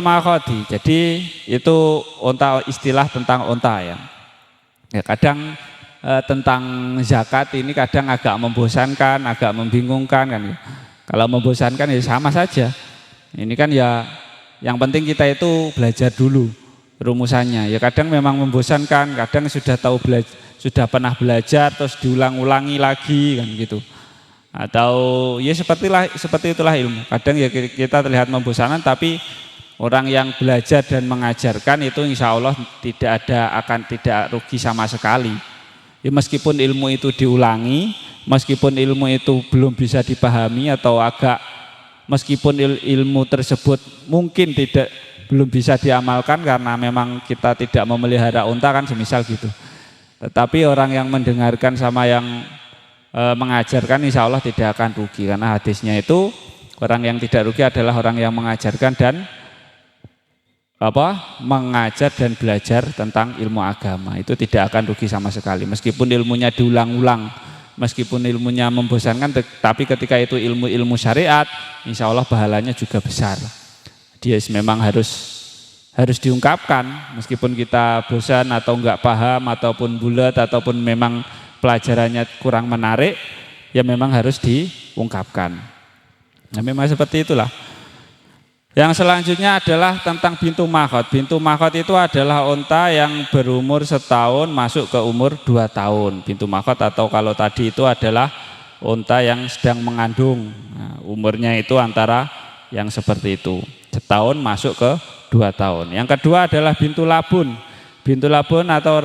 makhodi. Jadi itu unta, istilah tentang unta ya. Ya kadang tentang zakat ini kadang agak membosankan, agak membingungkan kan. Kalau membosankan ya sama saja. Ini kan ya yang penting kita itu belajar dulu rumusannya. Ya kadang memang membosankan, kadang sudah tahu sudah pernah belajar terus diulang-ulangi lagi kan gitu. Atau ya seperti itulah ilmu. Kadang ya kita terlihat membosankan, tapi orang yang belajar dan mengajarkan itu insya Allah akan tidak rugi sama sekali. Ya, meskipun ilmu itu diulangi, meskipun ilmu itu belum bisa dipahami atau meskipun ilmu tersebut mungkin belum bisa diamalkan karena memang kita tidak memelihara unta kan semisal gitu. Tetapi orang yang mendengarkan sama yang mengajarkan insya Allah tidak akan rugi, karena hadisnya itu orang yang tidak rugi adalah orang yang mengajarkan dan mengajar dan belajar tentang ilmu agama. Itu tidak akan rugi sama sekali meskipun ilmunya diulang-ulang, meskipun ilmunya membosankan, tapi ketika itu ilmu syariat insya Allah pahalanya juga besar. Dia memang harus diungkapkan meskipun kita bosan atau enggak paham ataupun bulat ataupun memang pelajarannya kurang menarik, ya memang harus diungkapkan. Nah, memang seperti itulah. Yang selanjutnya adalah tentang bintu makhot. Bintu makhot itu adalah unta yang berumur setahun masuk ke umur 2 tahun. Bintu makhot atau kalau tadi itu adalah unta yang sedang mengandung. Nah, umurnya itu antara yang seperti itu, setahun masuk ke 2 tahun. Yang kedua adalah bintu labun. Bintu labun atau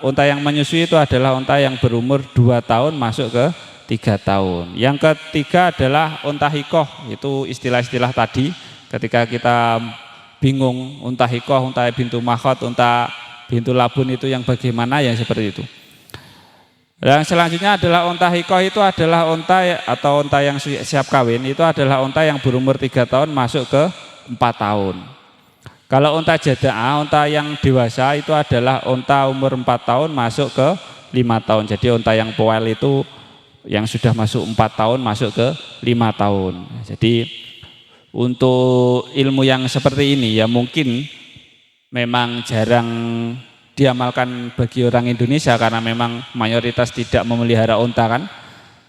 unta yang menyusui itu adalah unta yang berumur 2 tahun masuk ke 3 tahun. Yang ketiga adalah unta hikoh. Itu istilah-istilah tadi. Ketika kita bingung unta hikoh, unta bintu makhot, unta bintu labun itu yang bagaimana, yang seperti itu. Yang selanjutnya adalah unta hikoh. Itu adalah unta atau unta yang siap kawin. Itu adalah unta yang berumur 3 tahun masuk ke 4 tahun. Kalau unta jadaah, unta yang dewasa itu adalah unta umur 4 tahun masuk ke 5 tahun. Jadi unta yang poel itu yang sudah masuk 4 tahun masuk ke 5 tahun. Jadi untuk ilmu yang seperti ini ya mungkin memang jarang diamalkan bagi orang Indonesia karena memang mayoritas tidak memelihara unta kan.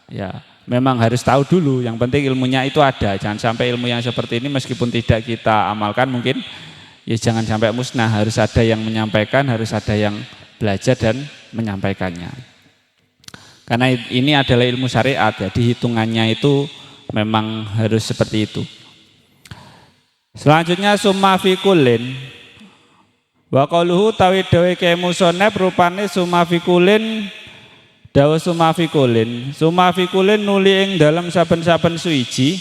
Ya, memang harus tahu dulu, yang penting ilmunya itu ada. Jangan sampai ilmu yang seperti ini meskipun tidak kita amalkan mungkin ya jangan sampai musnah, harus ada yang menyampaikan, harus ada yang belajar dan menyampaikannya. Karena ini adalah ilmu syariat, jadi hitungannya itu memang harus seperti itu. Selanjutnya summa fi kullin. Wa qaluhu tawi dawe ke musonep rupane summa fi kullin, dawa summa fi kullin. Summa fi kullin nuli ing dalam saben-saben suwiji,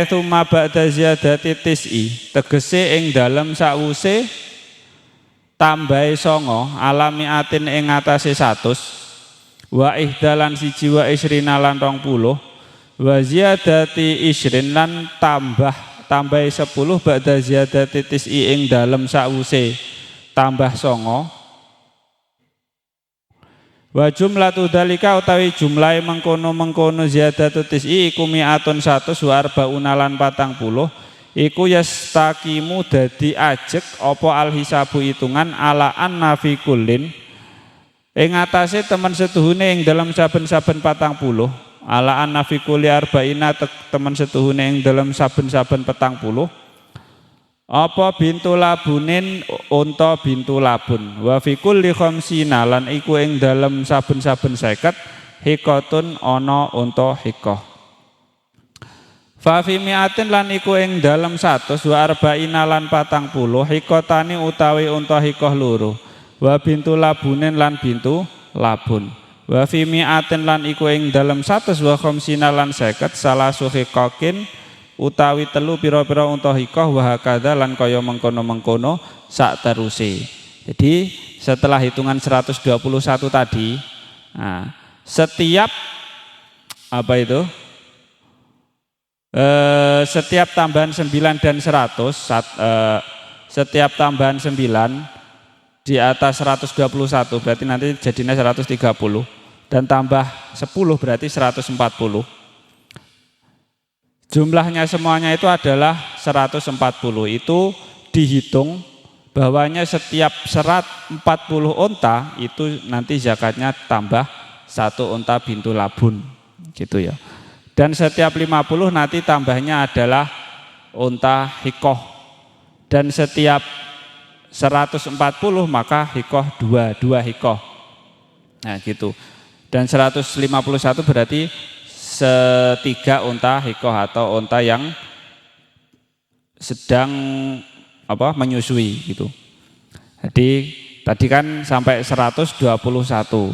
summa ba'da ziyadati tis'i, tegese ing dalam sakwuse tambahe 9 alami atin ing atase 100, wa ihdalan siji wa isrina lan 20, wa ziyadati isrin lan tambahi 10 ba'da ziyadati tis'i ing dalem sakwuse tambah 9. Wa jumlatu dzalika utawi jumlahe mengkono ziyadatu tis'i iku mi'atun 100 wa arbauna lan 40, iku yastaqimu dadi ajek apa alhisabu hitungan ala anna fi kullin ing atase temen setuhune ing dalem saben-saben 40, ala anna fi kulli arba'ina teman setuhune ing dalam saben-saben 40 apa bintu labunin unta bintu labun, wa fi kulli khamsina lan iku ing dalam saben-saben 50 hikotun ana unta hikoh. Fa fi mi'atin lan iku ing dalam 100 wa arba'ina lan 40 hikotani utawi unta hikoh loro, wa bintu labunin lan bintu labun. Wa fi mi'atin lan iku ing dalem 100 wa khamsina lan 50 salah suhikokin utawi telu pira-pira unta hikoh wa hakadha lan kaya mengkono-mengkono sak teruse. Jadi setelah hitungan 121 tadi, nah, setiap setiap tambahan 9 dan 100 setiap tambahan 9 di atas 121 berarti nanti jadinya 130, dan tambah 10 berarti 140. Jumlahnya semuanya itu adalah 140. Itu dihitung bahwanya setiap 140 unta itu nanti zakatnya tambah 1 unta bintu labun gitu ya. Dan setiap 50 nanti tambahnya adalah unta hikoh, dan setiap 140 maka hikoh dua hikoh. Nah gitu. Dan 151 berarti setiga unta hikoh atau unta yang sedang menyusui gitu. Jadi tadi kan sampai 121.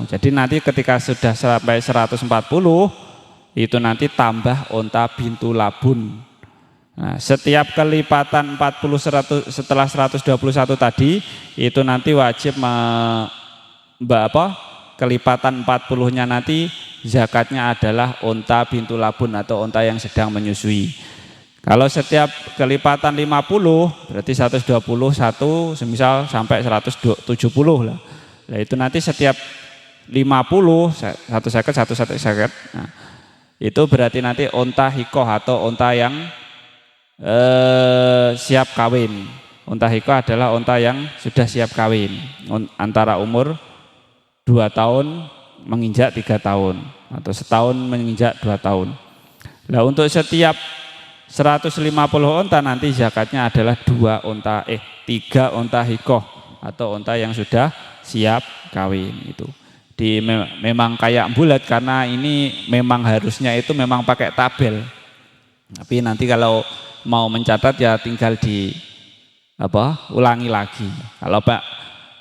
Jadi nanti ketika sudah sampai 140 itu nanti tambah unta bintu labun. Nah, setiap kelipatan 40 100 setelah 121 tadi itu nanti wajib kelipatan 40-nya nanti zakatnya adalah unta bintu labun atau unta yang sedang menyusui. Kalau setiap kelipatan 50 berarti 121 semisal sampai 170 lah. Nah, itu nanti setiap 50 satu seket. Nah, itu berarti nanti unta hikoh atau unta yang siap kawin. Unta hikoh adalah unta yang sudah siap kawin, antara umur 2 tahun menginjak 3 tahun atau setahun menginjak 2 tahun. Nah, untuk setiap 150 unta nanti zakatnya adalah 3 unta hikoh atau unta yang sudah siap kawin itu. Memang kayak bulat karena ini memang harusnya itu memang pakai tabel. Tapi nanti kalau mau mencatat ya tinggal ulangi lagi.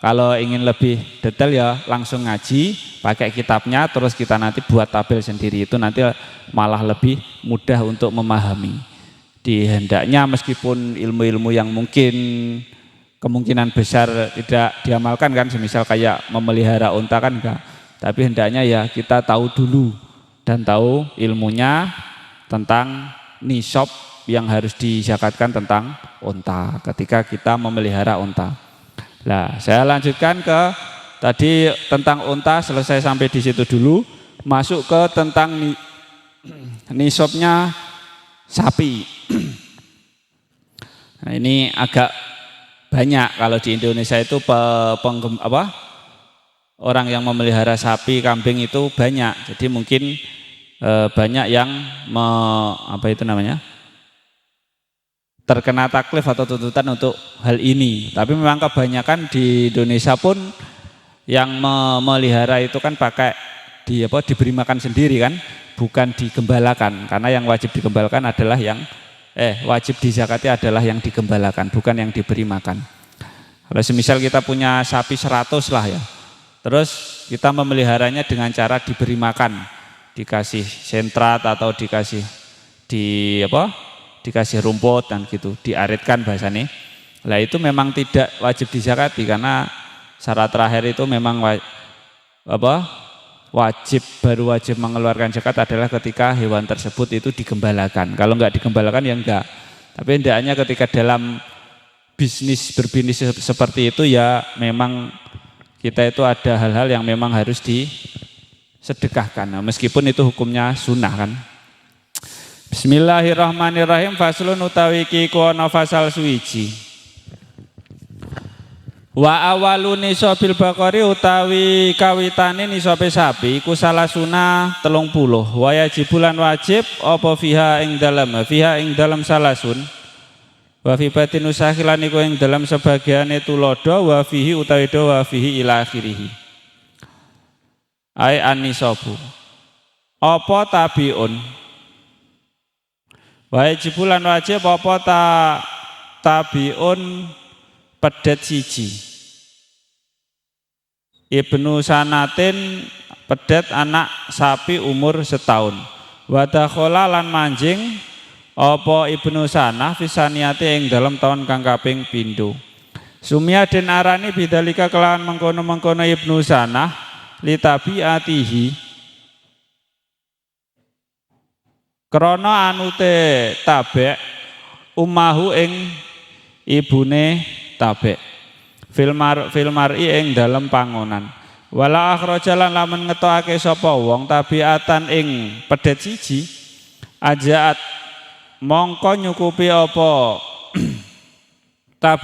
Kalau ingin lebih detail ya langsung ngaji pakai kitabnya, terus kita nanti buat tabel sendiri, itu nanti malah lebih mudah untuk memahami. Hendaknya meskipun ilmu-ilmu yang mungkin kemungkinan besar tidak diamalkan kan, semisal kayak memelihara unta kan enggak, tapi hendaknya ya kita tahu dulu dan tahu ilmunya tentang nisab yang harus dizakatkan tentang unta ketika kita memelihara unta. Nah, saya lanjutkan ke tadi tentang unta, selesai sampai di situ dulu, masuk ke tentang nisabnya sapi. Nah, ini agak banyak kalau di Indonesia itu orang yang memelihara sapi, kambing itu banyak. Jadi mungkin banyak yang terkena taklif atau tuntutan untuk hal ini. Tapi memang kebanyakan di Indonesia pun yang memelihara itu kan pakai diberi makan sendiri kan, bukan digembalakan. Karena yang wajib digembalakan adalah wajib dizakati adalah yang digembalakan, bukan yang diberi makan. Kalau semisal kita punya sapi 100 lah ya, terus kita memeliharanya dengan cara diberi makan, dikasih sentrat atau dikasih rumput dan gitu, diaritkan bahasanya. Lah itu memang tidak wajib dizakati karena syarat terakhir itu memang baru wajib mengeluarkan zakat adalah ketika hewan tersebut itu digembalakan. Kalau enggak digembalakan ya enggak. Tapi hendaknya ketika dalam berbisnis seperti itu ya memang kita itu ada hal-hal yang memang harus disedekahkan. Nah, meskipun itu hukumnya sunnah kan. Bismillahirrahmanirrahim. Faslun utawi iki ana fasal suwiji. Wa awalu nisabil baqari utawi kawitane nisabe sapi iku salasuna 30. Wa yajibulan wajib apa fiha ing dalam salasun. Wa fi batin usahilan iku ing dalam sebagiane tulodo wa fihi utawi do wa fihi ila akhirih. Ai an-nisabu. Apa tabiun? Wa yajibulan wajib apa tabiun pedet siji. Ibnu sanatin pedet anak sapi umur setahun. Wadakhola lan manjing apa ibnu sanah fisaniati ing dalam tahun kang kaping pindho. Sumia den arani bidalika kelawan mengkono-mengkono ibnu sanah litabiatihi. Krana anute tabek ummahu ing ibune tabek filmari ing dalem pangonan. Wala akhrajalan lamun ngetokake sapa wong tabiatan ing pedet siji ajaat mongko nyukupi apa tabi